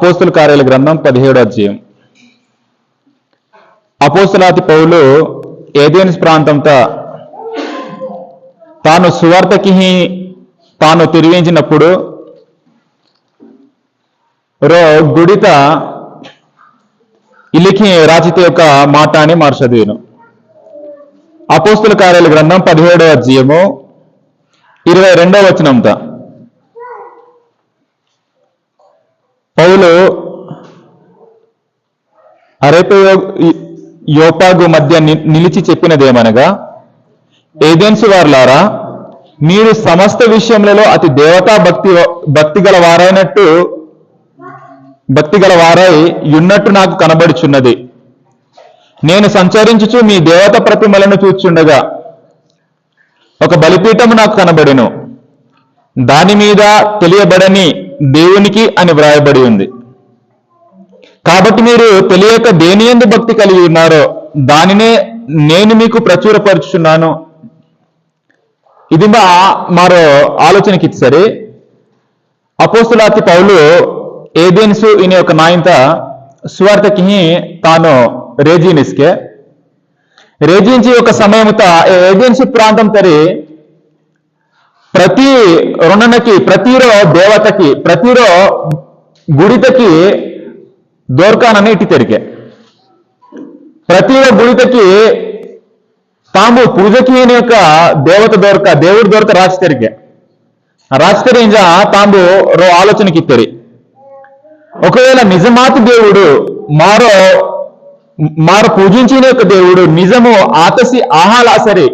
అపోస్తుల కార్యాల గ్రంథం 17వ అధ్యాయం. అపోస్తులాతి పౌలు ఏథెన్స్ ప్రాంతంతో తాను సువార్తకి తాను తిరిగించినప్పుడు గుడిత ఇలికి రాచిత యొక్క మాట అని మారు చదివాను. అపోస్తుల కార్యాల గ్రంథం 17వ అధ్యాయము 22వ వచనంతో పౌలు అరేప యోపాగు మధ్య నిలిచి చెప్పినదేమనగా, ఏథెన్స్ వారులారా, మీరు సమస్త విషయములలో అతి దేవతా భక్తి గల వారై ఉన్నట్టు నాకు కనబడుచున్నది. నేను సంచరించుచు మీ దేవత ప్రతిమలను చూచుండగా ఒక బలిపీఠము నాకు కనబడెను. దాని మీద తెలియబడని దేవునికి అని వ్రాయబడి ఉంది. కాబట్టి మీరు తెలియక దేని యందు భక్తి కలిగి ఉన్నారో దానినే నేను మీకు ప్రచురపరుచున్నాను. ఇది మరో ఆలోచనకి సరే. అపోస్తులాతి పౌలు ఏథెన్స్ ఇనే ఒక నాయంత సువార్తకి తాను రేజించి ఒక సమయముత ఏథెన్స్ ప్రాంతం తరి ప్రతి రుణనకి, ప్రతిరో దేవతకి, ప్రతిరో గుడితకి దోర్కానని ఇటు తెరికే, ప్రతిరో గుడితకి తాము పూజకి యొక్క దేవత దేవుడు దొరక రాజతరింజ తాము ఆలోచనకి ఇత్తరి. ఒకవేళ నిజమాతి దేవుడు మారు పూజించిన యొక్క దేవుడు నిజము ఆతసి ఆహాలాసరి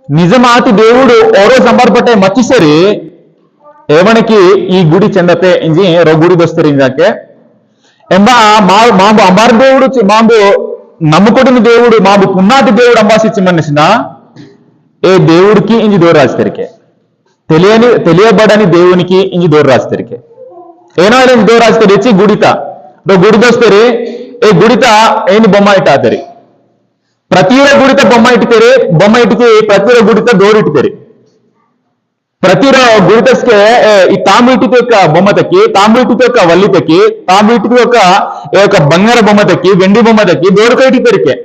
నిజమాతి దేవుడు ఓరో సంబర్పట్టే మచ్చిసరి ఏమనకి ఈ గుడి చెందతే ఇంజి గుడి దొస్తరి ఇంజాకే ఎంబా మాంబు అమర్ దేవుడు మాంబు నమ్ముకుడిన దేవుడు మాంబు పున్నాటి దేవుడు అంబాసిచ్చి మనిషిన ఏ దేవుడికి ఇంజి దూర రాజతరికే తెలియబడని దేవునికి ఇంజి దూర రాజతరికే ಏನೋ ದೂರಾಸ್ತರಿ ಹೆಚ್ಚಿ ಗುಡಿತ ಗುಡಿದೋಸ್ತರಿ ఏ గుడిత ఏంది బొమ్మ ఇట్టాతరి ప్రతిరో గుడిత బొమ్మ ఇట్టుతేరి ప్రతిరో గుడిత డోర్ ఇట్టుతేరి ప్రతిరో గుడితస్కే ఈ తాము ఇటుకు యొక్క బొమ్మ తక్కి, తాము ఇటుకు యొక్క వల్లి తక్కి, తాము ఇటుకు యొక్క బంగార బొమ్మ తక్కి, వెండి బొమ్మ తక్కి దోడుక ఇటుతేరికే.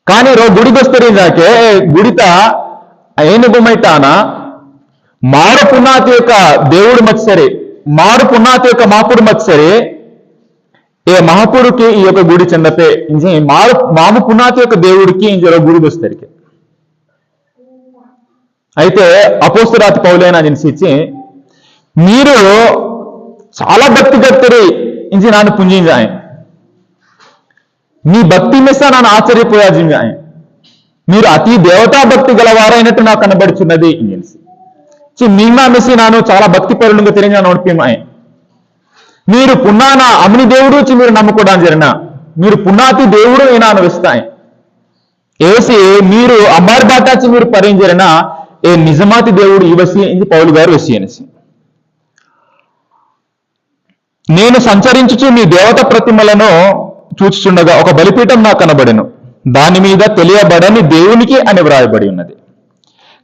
కానీ గుడికొస్తరి దాకే గుడిత ఏంది బొమ్మ ఇట్టానా మారు పున్నాతి యొక్క దేవుడు మత్సరి, మారు పున్నాతి యొక్క మాపుడు మత్సరి ఏ మహాపురుకి ఈ యొక్క గుడి చెందతే ఇంజి మాము పున్నాతి యొక్క దేవుడికి ఇంజో గుడి దొస్తరికి. అయితే అపోస్తులాతి పౌలైన జనిసిచ్చి మీరు చాలా భక్తి గత్తరి ఇంజి నాను పుంజింజాయి, మీ భక్తి మిస్స నాను ఆశ్చర్యపోయా జింజాయి, మీరు అతి దేవతా భక్తి గలవారైనట్టు నాకు కనబడుచున్నది ఇంజనిసి మీమా మెసి నాను చాలా భక్తి పరులుగా తెలియజా నోడిపోయాయి. మీరు పున్నాన అమ్ని దేవుడు మీరు నమ్ముకోవడానికి జరిగిన మీరు పున్నాతి దేవుడు ఏనాను ఇస్తాయి ఏసి మీరు అమ్మారి బాటాచి మీరు పరింజరిన ఏ నిజమాతి దేవుడు ఇవసి ఇది పౌలు గారు వసి అనేసి. నేను సంచరించుచు మీ దేవత ప్రతిమలను చూచుచుండగా ఒక బలిపీఠం నాకు కనబడెను. దాని మీద తెలియబడని దేవునికి అని వ్రాయబడి ఉన్నది.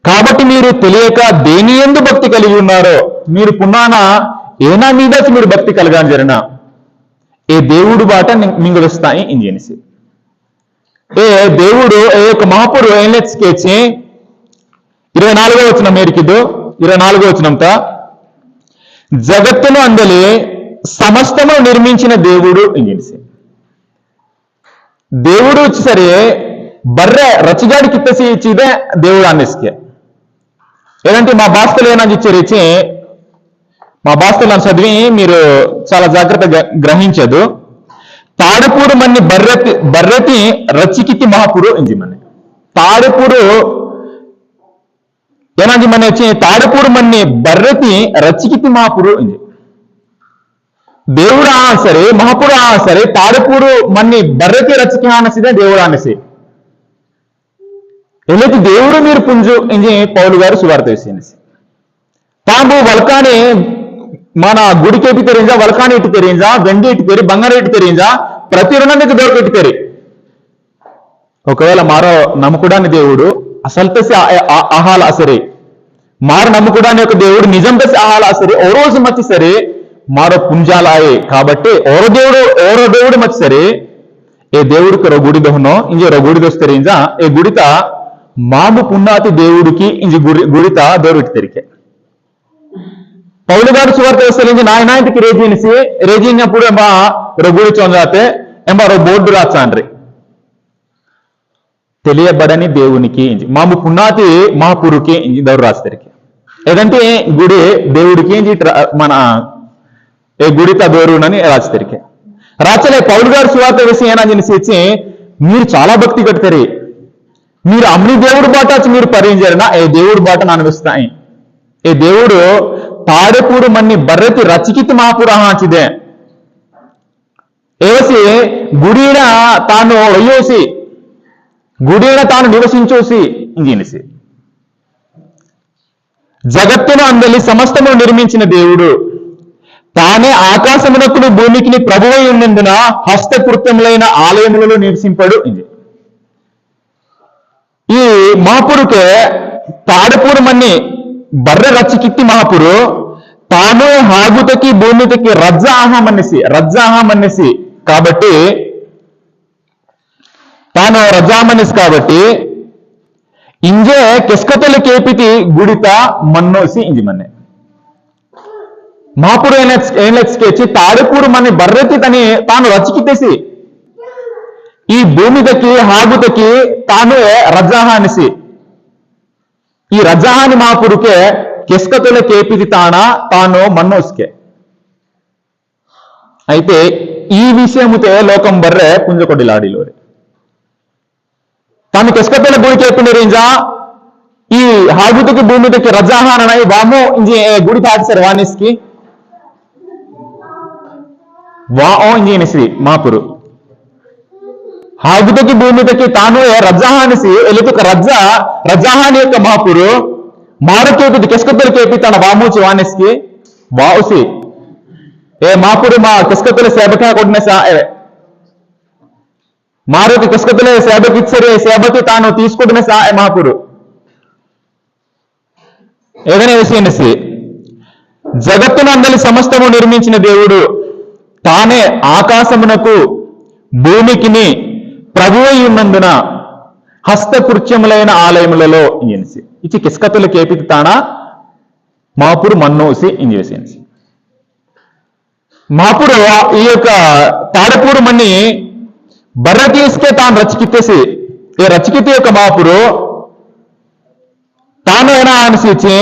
కాబట్టి మీరు తెలియక దేని యందు భక్తి కలిగి ఉన్నారో మీరు పున్నాన ఏనా మీద మీరు భక్తి కలగాని జరిగిన ఏ దేవుడు బాట మింగు వస్తాయి ఇంజనిసి ఏ దేవుడు ఏ యొక్క మహాపురు ఏన్లెచ్చేచి 24వ వచనం మేరికిದ್ದು 24వ వచనంత జగత్తును అందలి సమస్తము నిర్మించిన దేవుడు ఇంజనిసి దేవుడు వచ్చి సరే బర్రె రచిగాడి కిత్తసి ఇచ్చిదే దేవుడు అన్నిస్కే ఏదంటే మా భాస్తలు ఏమని ఇచ్చారు మా భాస్తలు అని చదివి మీరు చాలా జాగ్రత్తగా గ్రహించదు. తాడుపూడు మన్ని బర్రెతి రచికితి మహాపురు ఇంజి మన తాడుపూడు ఏనంది మన వచ్చి తాడుపూడు మన్ని బర్రెతి రచికితి మహాపురు ఇంజి దేవుడు సరే మహాపురు సరే తాడుపూడు మన్ని బర్రెతి రచికి ఆనసిదే దేవుడు ఆనసి ఎల్లటి దేవుడు మీరు పుంజు ఇంజి పౌలు గారు సువార్త వేసేసి తాము వల్కాని మన గుడికి ఇటు తెరింజా, వల్కాని ఇటు తెరింజా, వెండి ఇటు తెరి, బంగారం ఇటు తెరింజా, ప్రతి రుణానికి దొరక ఇటు తెరి. ఒకవేళ మారో నమ్ముకుడాని దేవుడు అసలు తసి ఆహాల అసరే మారు నమ్ముకుడాని యొక్క దేవుడు నిజం తసి ఆహాల అసరే ఓ రోజు మచ్చి సరే మారో పుంజాలాయే కాబట్టి ఓరో దేవుడు మత్సరి ఏ దేవుడికి రో గుడి దోహనో ఇంజే రో గుడి దోಸ್ತರಿ ಇಂಜ ఏ గుడిత మాము పున్నాతి దేవుడికి ఇంజి గుడిత దేవుడికి తెరికే పౌలు గారు సువార్త వేస్తలించి నాయనాయింటికి రేజీనిసి రేజీనప్పుడు ఎంబ రో గుడి చొందాతే ఎంబ రో బోర్డు రాచాండ్రి తెలియబడని దేవునికి ఇంజి మాము పున్నాతి మహాపురుకి ఇంజి దౌరు రాస్తరికి ఏదంటే గుడి దేవుడికి ఇంజి మన ఏ గుడిత దోరునని రాస్తరికి రాచలే పౌలు గారు సువార్త వేసి ఏనాజనిసి మీరు చాలా భక్తి కడతారు మీరు అమ్ని దేవుడు బాట మీరు పరిచరనా ఏ దేవుడు బాట నానవిస్తాయి ఏ దేవుడు తాడెపూడు మన్ని బర్రెతి రచికితి మహాపుర ಹಾಚಿದೆ ఏవసి గుడిన తాను ఒయ్యోసి గుడిన తాను నివసించోసి ఇంజినిసి జగత్తును అందలి సమస్తము నిర్మించిన దేవుడు తానే ఆకాశమునకును భూమికిని ప్రభువై ఉన్నందున హస్తకృత్యములైన ఆలయములలో నివసింపడు ఇది ఈ మహాపురుకే తాడపూరు మన్ని బర్రె రచ్చికిత్తి మహాపురు తాను హాగుతకి భూమితకి రజ్జాహమన్నిసి కాబట్టి తాను రజామనిసి కాబట్టి ఇంజే కెస్కతలు కేపితి గుడిత మన్నోసి ఇంజి మన్నే మహాపురు ఏనెచ్చి తాడపూరు మన్ని బర్రెతి తని తాను రచికితేసి ఈ భూమిదకి హాగుతకి తాను రజాహ అనిసి ఈ రజాహాని మహాపురుకే కెస్కతుల కేపిది తాను మన్నోస్కే అయితే ఈ విషయముతే లోకం బర్రె పుంజకొడిలాడిలోరి తాను కెస్కతుల గుడి కేపినరింజా ఈ హాగుతకి భూమిదకి రజాహాననై వామో ఇంజి గుడి తాడిసారు వానిస్కి వాఓ ఇంజి అనిసి మహాపురు హాగుతకి భూమితకి తాను రజాహానిసి ఎలుక రజాహాని యొక్క మహాపురు మారుకేపి కెస్కతులు కేపి తన వామూచి వానిస్కి వావుసి ఏ మహాపురు మా కెస్కతుల సేబక కొట్టిన మారుకి కెస్కతుల సేబకిచ్చరి సేబకి తాను తీసుకుంటున్న మహాపురు ఏదైనా విషయనిసి జగత్తునందలి సమస్తము నిర్మించిన దేవుడు తానే ఆకాశమునకు భూమికిని ప్రభువై ఉన్నందున హస్తకృత్యములైన ఆలయములలో ఇంజనిసి ఇచ్చి కిస్కతుల కేపితి తానా మాపురు మన్నోసి ఇంజేసి మాపురు ఈ యొక్క తాడపూరు మన్ని బర్ర తీసుకే తాను రచికిత్తేసి ఈ రచికితి యొక్క మాపురు తాను ఏనా అనిసి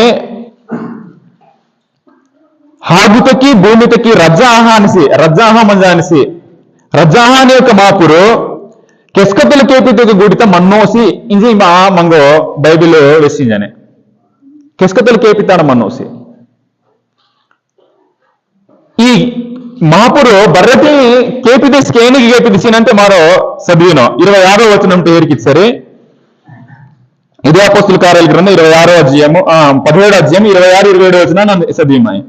హాగుతకి భూమితకి రజ్జాహ మంజానిసి రజ్జాహాని యొక్క మాపురు కెస్కతుల కేపితకి గుడిత మన్నోసి ఇంజి మా మంగో బైబిల్ వేసింజనే కెస్కతుల కేపితాన మన్నోసి ఈ మహాపురు బర్రతి కేపిదిసి కేనికి కేపిదిసినంటే మారో సభ్యునో 26వ వచనం పేరుకిచ్చరి ఇదే అపోస్తుల కార్యాల గ్రంథం 26వ అధ్యాయము 17వ అధ్యాయం 26-27 వచనం సభ్యమాయి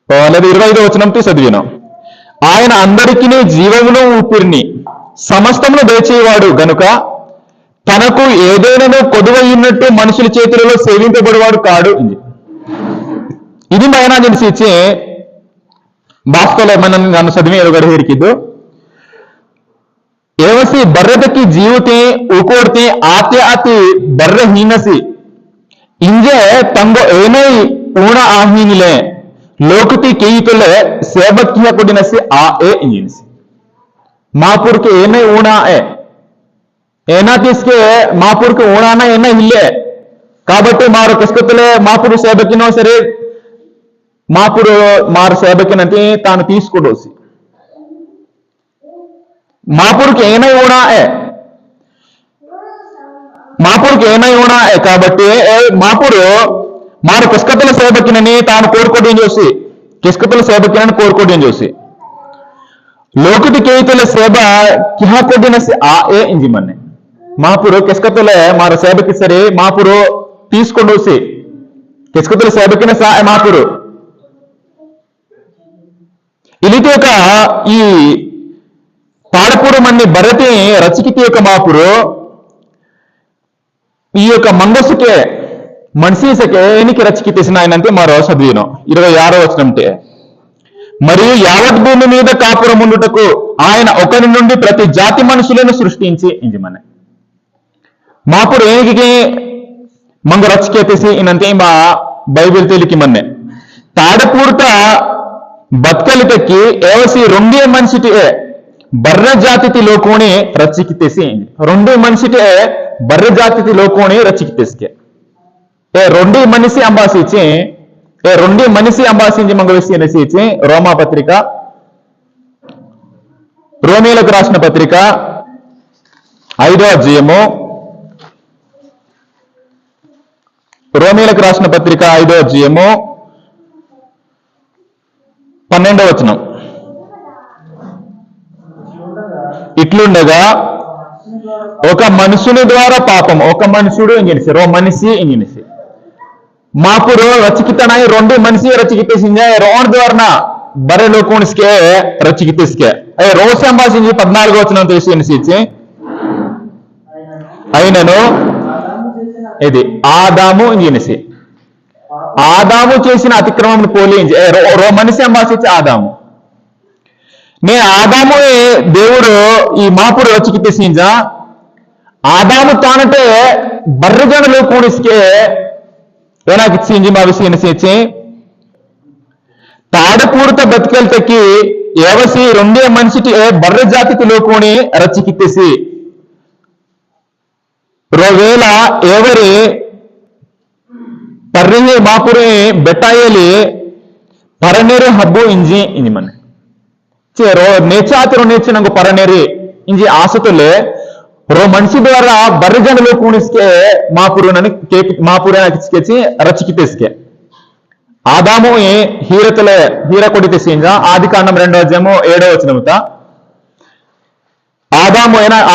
లేదా 25వ వచనంతో చదివినాం ఆయన అందరికీ జీవమును ఊపిరిని సమస్తమును దయచేవాడు గనుక తనకు ఏదైనా కొదువైనట్టు మనుషుల చేతులలో సేవింపబడేవాడు కాడు ఇది మైనా జನಿಸಿ ಬಾಸ್ಕೋಲೆ ನಾನು ಸದ್ಮೆ ಎರುಗಡೆ ಹಿರಿಕಿದ್ದು ಏವಸಿ ಬರ್ರದಕ್ಕೆ ಜೀವತೆ ಉಕೋಡ್ತೆ ಆತೆ ಆತಿ ಬರ್ರ ಹೀನಸಿ ಇಂಜೆ ತಂಗೋ ಏನೈ ಊಣ ಆಹೀನಿಲೆ लोकती केयितले सेवकिया कोडिनसी आ ए इंजिनसी मापुर के एने ऊणा ए एना तिसके मापुर के ऊणा ना एना हिल्ले काबट्टी मारो किसकतले मापुर सेवकिनो सरे मापुर मार सेवकिनंती तानु तीसुकोडोसी मापुर के एना ऊणा ए मापुर के एना ऊणा ए काबट्टी मापुर మారు కిస్కతుల సేవకినని తాను కోరుకోవడం చూసి కిస్కతుల సేవకినని కోరుకోవడం చూసి లోకటి కేతుల సేవ కిహాకొడిన ఆ ఏ ఇంజి మన్నే మాపురు కిస్కతుల మారు సేవకి సరే మాపురు తీసుకొండోసి కిస్కతుల సేవకిన సా మాపురు ఇలిటి యొక్క ఈ తాడపూరు మన్ని భరతి రచికితి యొక్క మాపురు ఈ యొక్క మంగసుకే మనిషిసకే ఎనికి రచికితేసిన ఆయనంతే మరో చదివిన 26వ వచనంటే మరియు యావత్ భూమి మీద కాపురం ఉండుటకు ఆయన ఒకరి నుండి ప్రతి జాతి మనుషులను సృష్టించి ఇంజిమనే మాపుడు ఏనికి ಮಂಗ ರಚಿಕೆತಿಸಿ ಇನ್ನಂತೆ ಮಾ ಬೈಬಲ್ ತೇಲಿకి మన్నే తాడపూర్త బత్కలితకి ఏవసి రెండే మనిషిటి బర్ర జాతితి లోకోని రచికితేసి రెండే మనిషిటి బర్ర జాతితి లోకోని రచికితేస్కే రెండే మనిషి అంబాసిచి రెండే మనిషి అంబాసించి మంగ విషయనసిచి రోమా పత్రిక రోమీలకు రాసిన పత్రిక 5వ అధ్యాయము రోమీలకు రాసిన పత్రిక 5వ అధ్యాయము 12వ వచనం ఇట్లుండగా ఒక మనుషుని ద్వారా పాపం ఒక మనుషుడు ఇంజనిసి రో మనిషి ఇంజనిసి మాపురు రచికితనాయి రెండు మనిషి రచికితేసింజ రోన్ ద్వారా బరే లోకోనిస్కే రచికితేస్కే రోస్ సంభాషించి 14వ వచనం తెలిసి అయినను ఇది ఆదాము ఇంజనిసి ఆదాము చేసిన అతిక్రమం పోలి రో మనిషి అంబాసించి ఆదాము నే ఆదాము దేవుడు ఈ మాపుడు రచికితేసింజ ఆదాము తానంటే బర్రజనలో కూడిస్కే ఏనాకిచ్చింది మా విషయనసేచి తాడపూర్త బతికెల్తకి ఏవసి రెండే మనిషిటి బర్ర జాతికి లోకోని రచికితేసి రోవేళ ఎవరి పర్రె మాపురే బెట్టాయేలి పరనేరు హబ్బు ఇంజి ఇంజి మన ರೋ ನೇಚಾತಿರೋ ನೇಚ ನಂಗೆ ಪರನೇರಿ ಇಂಜಿ ಆಸತುಲೆ ರೋ ಮನ್ಸಿ ದ್ವಾರ ಬರ್ಜನಲು ಕೂಣಿಸ್ಕೆ ಮಾಪುರನ ಕಿಚ್ಕೆಚಿ ರಚಿಕಿತೆಸ್ಕೆ ఆదాము హీర కొడితేసి ఆది కాండం 2వ అధ్యాయము 7వ వచనముత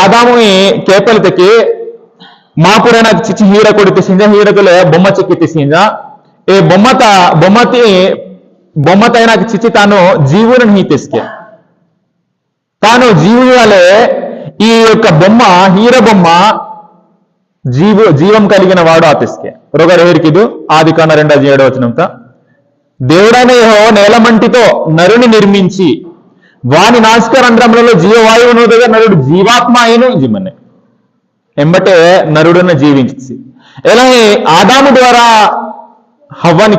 ఆదాము కేపలితకి మాపురన చిచి హీర కొడితేసింజ హీరతులే బొమ్మ చెక్కితేసింజ ఏ బొమ్మతైన చిచి తాను జీవులను హీతేస్కే తాను జీవులే ఈ యొక్క బొమ్మ హీర బొమ్మ జీవం కలిగిన వాడు ఆతిస్కే రొగరు హేరికిదు ఆది కాండ 2వ అధ్యాయం 7వ వచనంత దేవుడైన యెహోవా నేలమంటితో నరుని నిర్మించి వాని నాసికారంధ్రములలో జీవవాయువును దగ్గర నరుడు జీవాత్మ అయిను జిమ్మనే ఎంబటే నరుడును జీవించి ఎలా ఆదాము ద్వారా హవ్వాని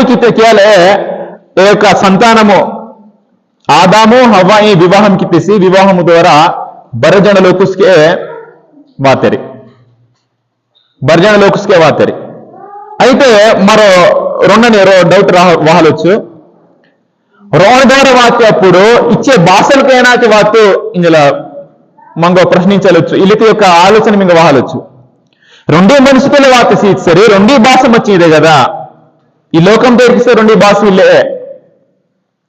కిత్తేయాలే ఈ యొక్క సంతానము ఆదాము హవ్వ ఈ వివాహం కిత్తేసి వివాహము ద్వారా బరజన లోకుస్కే వాతరి అయితే మరో డౌట్ వాహలొచ్చు రోణ ద్వారా వాక్య అప్పుడు ఇచ్చే భాషలకైనాకి వాతు ఇందులో మంగ ప్రశ్నించవచ్చు ఇలిత యొక్క ఆలోచన మింగ వాహలొచ్చు రెండే మనిషితో వాతసి సరే రెండే భాష వచ్చిందే కదా ఈ లోకం తెరిస్తే రెండే భాష ఇల్లే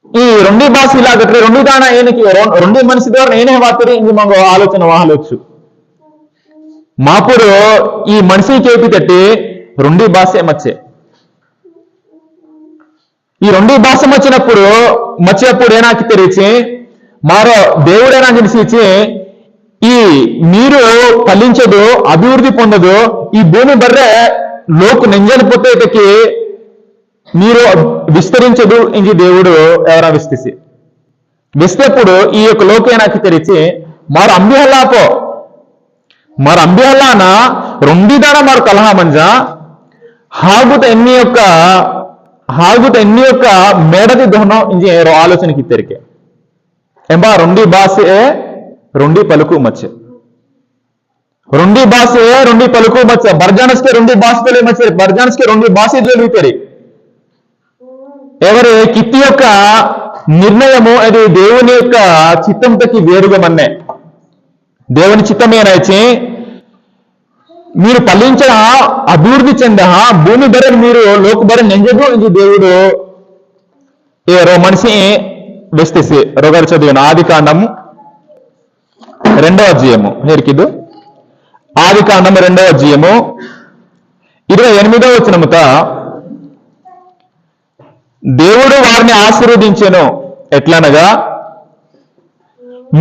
ఈ రెండే భాష ఇలాగట్లే రెండు దానా ఏనకి రెండే మనిషి ద్వారా నేనే వాతరి ఇంక మంగ ఆలోచన వాహలొచ్చు మాపుడు ఈ మనిషి కేపి తట్టి రెండే భాషే మచ్చే ఈ రెండే భాష మచ్చినప్పుడు ఏనాకి తెరిచి మారో దేవుడేనా తెలిసి ఈ మీరు ఫలించదు అభివృద్ధి పొందదు ఈ భూమి బర్రె లోకు నెంజలిపోతే ఇతకి మీరు విస్తరించదు ఇంజి దేవుడు ఎవరా విస్తేప్పుడు ఈ యొక్క లోకేనాకి తెరిచి మారు అంబ్యహల్లాన రెండిదాన మారు కలహ ಮಂಜ ಹಾಗುತ ಎನ್ನಿ యొక్క ಮೇಡದಿ ದೋಹನೋ ಇಂಜಿ ಆಲೋಚನೆಗೆ ತೆರಿಗೆ ಎಂಬ రెంಡಿ ಭಾಷೆ రెంಡಿ పలుకు మచ్చే రెంಡಿ ಭಾಷೆ రెంಡಿ పలుకు మచ్చే ಬರ್ಜಾನಸ್ಕೆ రెంಡಿ భాషలే మచ్చే ಬರ್ಜಾನಸ್ಕೆ రెంಡಿ భాషలు తెరి ఎవరి కిత్తి యొక్క నిర్ణయము అది దేవుని యొక్క చిత్తంతకి వేరుగా మన్నే దేవుని చిత్తమేనైతే మీరు ఫలించిన అభివృద్ధి చెంద భూమి బర మీరు లోక బర నెంజదు ఇది దేవుడు మనిషి వెస్తేసి రొగరు చదివిన ఆది కాండము 2వ అధ్యాయము హేరికిదు ఆది కాండము 2వ అధ్యాయము 28వ వచనముత దేవుడు వారిని ఆశీర్వదించెను ఎట్లనగా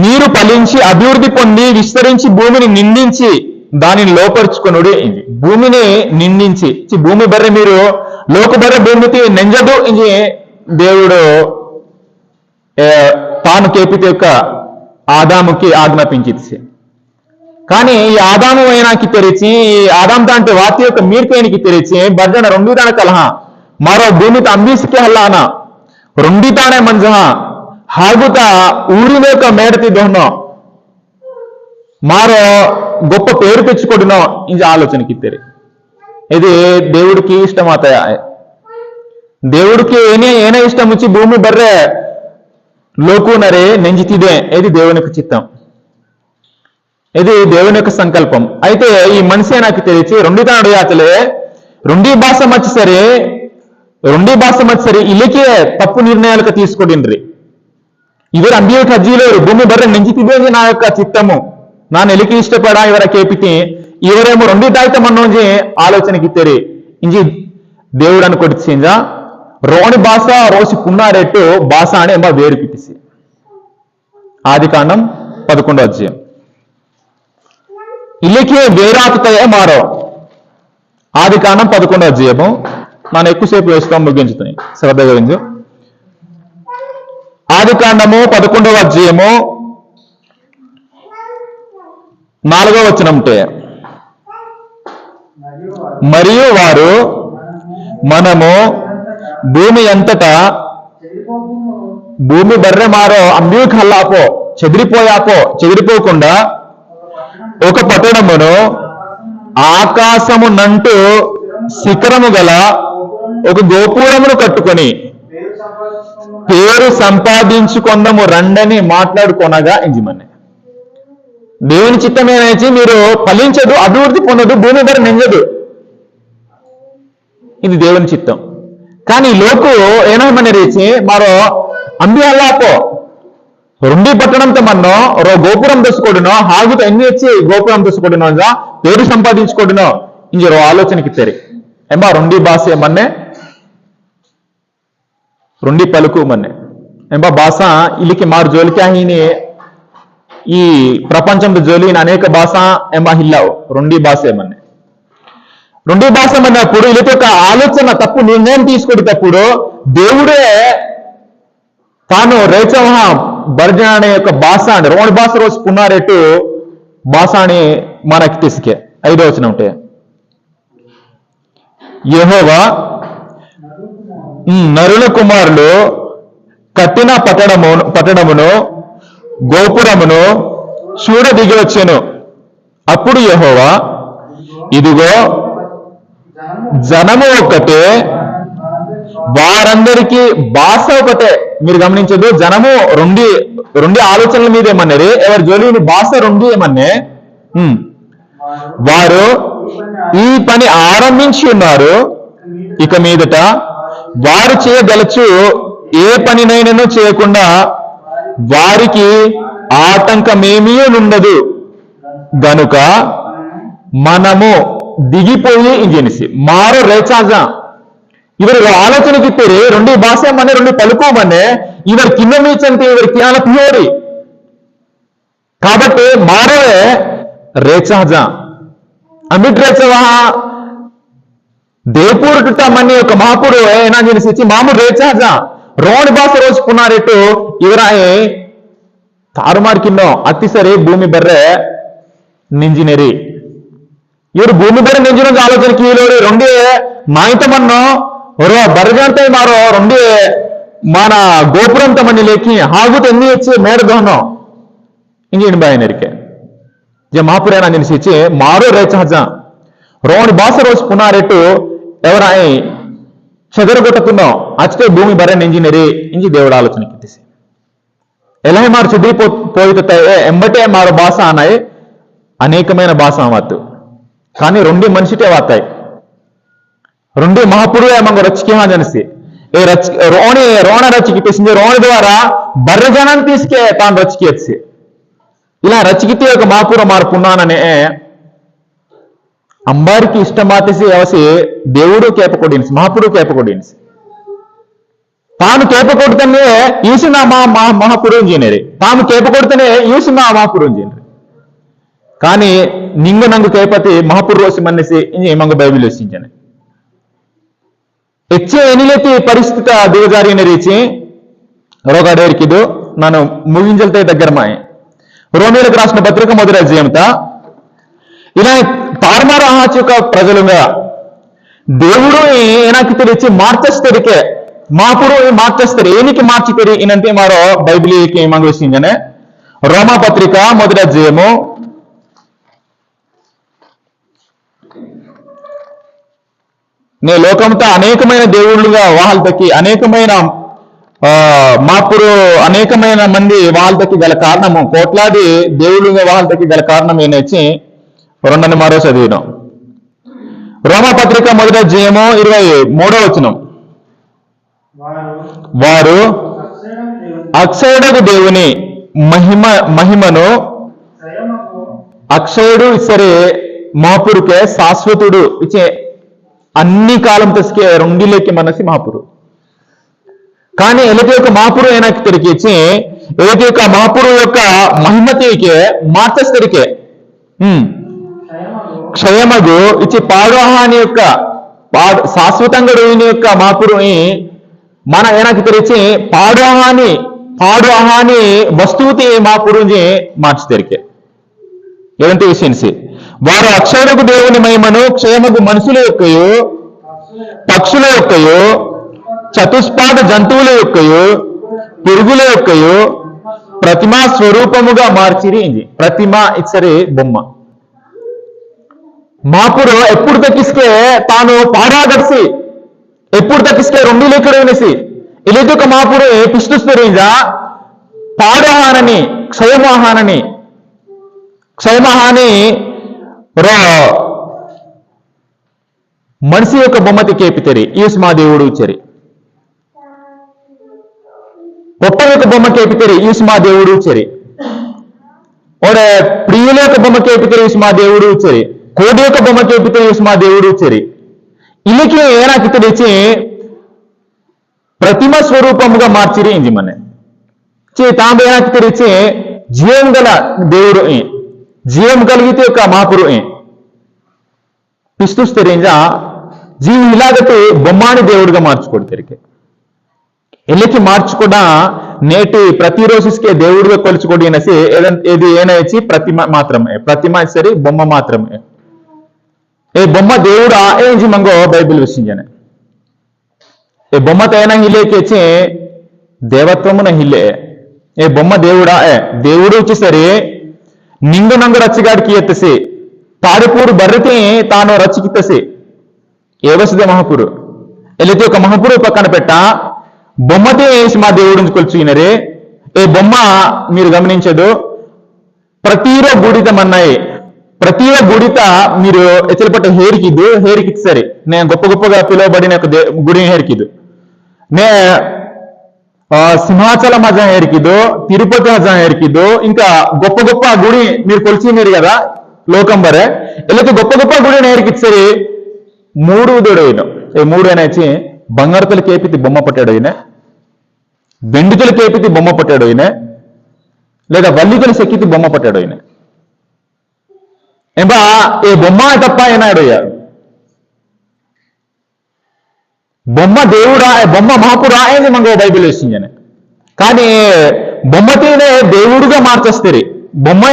మీరు ఫలించి అభివృద్ధి పొంది విస్తరించి భూమిని నిందించి దానిని లోపరుచుకొనుడి ఇంజి భూమిని నిందించి భూమి బర్రె మీరు లోకు బర్రె భూమికి నెంజదు ఇంజి దేవుడు తాను కేపితే యొక్క ఆదాముకి ఆజ్ఞాపించి కానీ ఈ ఆదాము అయినాకి తెరిచి ఆదాం దాంట్లో వాతి యొక్క మీర్పైనకి తెరిచి బర్జన రెండు దాని కలహ మారో భూమితో అంబీసికే హల్లాన రెండు తానే మంజ ಹಾಗುತ್ತ ఊరిలోక మేడతి దోహనో మారో గొప్ప పేరు తెచ్చుకోవడం ఇంజ ఆలోచనకి ఇద్దరు ఇది దేవుడికి ఇష్టమవుతాయా దేవుడికి ఏనే ఇష్టం వచ్చి భూమి బర్రె లోకునరే నెంజితిదే ఇది దేవుని యొక్క చిత్తం ఇది దేవుని యొక్క సంకల్పం అయితే ఈ మనిషి నాకు తెలిసి రెండు తాడు యాతలే రెండీ భాష మచ్చి సరే ఇలికే తప్పు నిర్ణయాలకు తీసుకోండి ఇవరు అంబియ ఖజ్జీలేరు భూమి బర్రె నెంజితిదే నా యొక్క చిత్తము నా నెలికి ఇష్టపడా ಇವರ ಕೇಪಿತಿ ಇವರೇಮೋ రెండు ದಾಯ್ತ ಮನ್ನೋಂಜಿ ಆಲೋಚನೆಗೆ ಇತ್ತೇರಿ ಇಂಜಿ దేవుడని కొడిచింజ రోణి భాష రోసి పున్నారెట్టు భాష అని ఎంబ వేరు పిటిసి ఆది కాండం 11వ అధ్యాయం ఇలికి వేరాకుతాయే మారో ఆది కాండం 11వ అధ్యాయము ನಾನು ఎక్కువసేపు వేస్తాం ముగించుతాయి శ్రద్ధగా వింజు ఆది కాండము 11వ అధ్యాయము 4వ వచనంటే మరియు వారు మనము భూమి అంతటా భూమి బర్రె మారో అంబ్యూక్ హల్లాపో చెదిరిపోకుండా ఒక పట్టణమును ఆకాశమునంటూ శిఖరము గల ఒక గోపురమును కట్టుకొని పేరు సంపాదించుకుందాము రండని మాట్లాడుకొనగా ఇంజిమని దేవుని చిత్తమేనైతే మీరు ఫలించదు అభివృద్ధి పొందదు భూమి ధర నెంజదు ఇది దేవుని చిత్తం కానీ లోకు ఏనామని రీచి మరో అంబి అల్లాపో రెండీ పట్టణంతో మన్నో రో గోపురం దసుకోడినో ಹಾಗುತ್ತ ಎಣ್ಣೆ ಹೆಚ್ಚಿ గోపురం దసుకోడినో ಅಂದ పేరు సంపాదించుకోడినో ఇంజ రో ఆలోచనకి తెరి ಎಂಬ రెండీ భాష మన్నే రెండీ పలుకు మన్నే ಎಂಬ భాష ఇలికి మారు జోలికి ఆహిని ఈ ప్రపంచంలో జోలిన అనేక భాష ಎಂಬ ಹಿಲ್ಲವು రెండీ భాష మన్నే రెండీ భాష మన్నప్పుడు ఇలికి ఒక ఆలోచన తప్పు నిర్ణయం తీసుకునేటప్పుడు దేవుడే తాను రేచవ బర్జన అనే యొక్క భాష అని రోణి భాష రోజు పున్నారెట్టు భాష అని మనకి తీసుకే 5వ వచనం ఉంటే యెహోవా నరుల కుమారులు కట్టిన పట్టణమును గోపురమును చూడ దిగి వచ్చాను అప్పుడు యెహోవా ఇదిగో జనము ఒక్కటే వారందరికీ భాష ఒకటే మీరు గమనించదు జనము రెండు ఆలోచనల మీద ఏమన్నారు ఎవరి జోలిని భాష రెండు ఏమన్నే వారు ఈ పని ఆరంభించి ఉన్నారు ఇక మీదట వారు చేయగలచు ఏ పనినైనను చేయకుండా వారికి ఆటంకమేమీ ఉండదు గనుక మనము దిగిపోయి ఇంజనిసి మారు రేచాజా ಇವರು ಆಲೋಚನೆಗಿತ್ತೀರಿ రెండు ಭಾಷೆ ಮನೆ రెండు పలుకు మనే ఇవర్ కింద మీచంతే ఇవర్ కియాల పియోరి కాబట్టి మారవే రేచాజా అమిట్ రేచవా దేపూరుట మನೆ ఒక మహాపురు ఏనా జనిసి మాము రేచాజా రోడ్ భాష రోజు పునారెట్టు ಇವರಾಯೇ ತಾರುಮಾರ್ ಕಿನ್ನೋ ಅತ್ತಿಸರಿ ಭೂಮಿ ಬರ್ರೆ ನಿಂಜಿನೇರಿ ಇವರು ಭೂಮಿ ಬರ್ರೆ ನಿಂಜಿನ ಆಲೋಚನೆ ಕೀಲೋರಿ రెండే మాయితమన్నో ರೋ ಬರಗಂತ ಮಾರೋ రెండే మన గోపురంతో మని లేకి ಹಾಗುತ್ತ ಎಣ್ಣೆ ಹೆಚ್ಚಿ ಮೇಡದೋನೋ ఇంజిన్ బాయనరికే జే మహాపురేనా నిలిచి మారో రేచహజ రోణి భాష రోజు పునారెట్టు ఎవరాయి చెదరగొట్టుకున్నో అచ్చటే భూమి బర్రె ఇంజినరీ ఇంజి దేవుడు ఆలోచనకి తీసి ఎలా మారు చెదిరిపోయితే ఎంబటే మారు భాష అన్నాయి అనేకమైన భాష అవತ್ತು కానీ రెండు మనిషిటే వాతాయి రెండు మహాపురు ఏమంగ రచికే జనిసి ఏ రోణ రచికి తీసింది రోణ ద్వారా బర్రె జనాన్ని తీసుకే తాను రచికేసి ఇలా రచికితే ఒక మహాపుర మార్పున్నాననే అంబారికి ఇష్టమాతేసి అవసి దేవుడు కేపకొడినిసి మహాపురు కేపకొడినిసి తాను కేపకొడితేనే ఈసిన మహాపురు ఇంజనీరి తాను కేపకొడితేనే ఈసిన మహాపురు ఇంజనీరి కానీ ನಿಂಗ ನಂಗು ಕೈಪತಿ ಮಹಾಪುರು ರೋಸಿ ಮನ್ನಿಸಿ ಇಂಜಿ ಮಂಗ ಬೈಬಿಲ್ ಯೋಚಿಂಚನೆ ಹೆಚ್ಚೆ ಏನಿಲೇತಿ ಪರಿಸ್ಥಿತಿ ದೇವಜಾರಿನ ರೀಚಿ ರೋಗಾಡೇರಿಕಿದು ನಾನು ముగించల్తే దగ్గర మాయ రోమిలకు రాసిన పత్రిక మొదటి అధ్యాయంత ఇలా తారుమారు ఆహాచుక ప్రజలుగా దేవుడు ఏనాకి తెరిచి మార్చేస్తరికే మాపురు మార్చేస్తారు ఏనికి మార్చితేరి ఇనంతే మారో బైబిల్కి మంగ విషయంగానే రోమా పత్రిక మొదటి అధ్యాయము నే లోకంతో అనేకమైన దేవుళ్ళుగా వాళ్ళకి అనేకమైన మాపురు అనేకమైన మంది వాళ్ళకి గల కారణము కోట్లాది దేవుళ్ళుగా వాళ్ళకి గల కారణం ఏనొచ్చి రెండని మరో చదివినాం రోమపత్రిక మొదటి అధ్యాయము 23వ వచనం వారు అక్షయుడకు దేవుని మహిమను అక్షయుడు సరే మహాపురుకే శాశ్వతుడు ఇచ్చే అన్ని కాలం తెసుకే రెండిలేకి మనసి మహాపురు కానీ ఎలాంటి యొక్క మహాపురు ఏనాకి తిరిగిచ్చి ఎలాంటి యొక్క మహాపురు యొక్క మహిమతికే మార్చేస్తరికే క్షయమగు ఇచ్చి పాడుహాని యొక్క శాశ్వతంగా రోహిణి యొక్క మహాపురుని మన ఏనాకి తెరిచి పాడుహాని వస్తువుతి మహాపురుని మార్చితరికే ఎలాంటి విషయంసి వారు అక్షరులకు దేవుని మహిమను క్షయమగు మనుషుల యొక్కయో పక్షుల యొక్కయో చతుష్పాద జంతువుల యొక్కయో పురుగుల యొక్కయో ప్రతిమా స్వరూపముగా మార్చిరి ప్రతిమ ఇచ్చరే బొమ్మ మాపురు ఎప్పుడు తక్కిస్తే తాను పాడాగడిసి ఎప్పుడు తక్కిస్తే రెండు లేఖడు వినేసి ఇలాంటి ఒక మాపురు పుష్టిస్తరింజా పాడహానని క్షయమహాని మనిషి యొక్క బొమ్మతి కేపితరి ఈస్ మా దేవుడు ఉచ్చరి పొట్ట యొక్క బొమ్మ కేపితరి ఈస్ మా దేవుడు ఉచ్చరి ఓడ ప్రియుల యొక్క బొమ్మ కేపితరి ఈస్ మా దేవుడు ఉచ్చరి కోడి యొక్క బొమ్మ కేపితరి ఈస్ మా దేవుడు ఉచ్చరి ఇలికి ఏనాకి తెరిచి ప్రతిమ స్వరూపముగా మార్చిరి ఇంజి మన తాంబ ఏనాకి తెరిచి జీవం గల దేవుడు జీవం కలిగితే యొక్క మహాపురు పిస్తుస్తరింజ జీవి ఇలాగట్టు బొమ్మాని దేవుడిగా మార్చుకొడతారికి ఎల్లికి మార్చుకుండా నేటి ప్రతిరోజుకే దేవుడిగా కొలుచుకోడి అనేసి ఏది ఏనొచ్చి ప్రతిమ సరి బొమ్మ మాత్రమే ఏ బొమ్మ దేవుడా ఏంజి మంగో బైబిల్ విషయం ఏ బొమ్మ తైన హిలేకి వచ్చి దేవత్వమున హిల్లే ఏ బొమ్మ దేవుడా దేవుడు వచ్చేసరి నింగు నంగు రచ్చగాడికి ఎత్తసి తాడిపూరు బర్రెకి తాను రచ్చికిత్తసి ఏవసిదే మహాపురు ఎలితే ఒక మహాపురు పక్కన పెట్ట బొమ్మతే వేసి మా దేవుడిని కొలుచుకున్నారే ఏ బొమ్మ మీరు గమనించదు ప్రతిరో గుడితమన్నాయి ప్రతిరో గుడిత మీరు ఎచ్చలపట్ట హేరికి సరే నేను గొప్పగా పిలువబడిన ఒక గుడిని హేరికిదు నే సింహాచలం అజ హేరికిదు తిరుపతి అజ హేరికిదు ఇంకా గొప్ప గుడి మీరు కొలిచినారు కదా లోకం బరే ఇలా గొప్ప గుడిని హేరికిచ్చరి మూడు దొడైన ఏ మూడు అనేసి బంగారుతలు కేపితి బొమ్మ పట్టాడు అయినా బెండితలు కేపితి బొమ్మ పట్టాడు అయినా లేదా వల్లితలు సెక్కితి బొమ్మ పట్టాడు అయినా ఎంబా ఏ బొమ్మ తప్ప ఏనాడు బొమ్మ దేవుడా బొమ్మ మహాపురా అని మంగ బైబిల్ వేసిందని కానీ బొమ్మతీనే దేవుడుగా మార్చేస్తారు బొమ్మ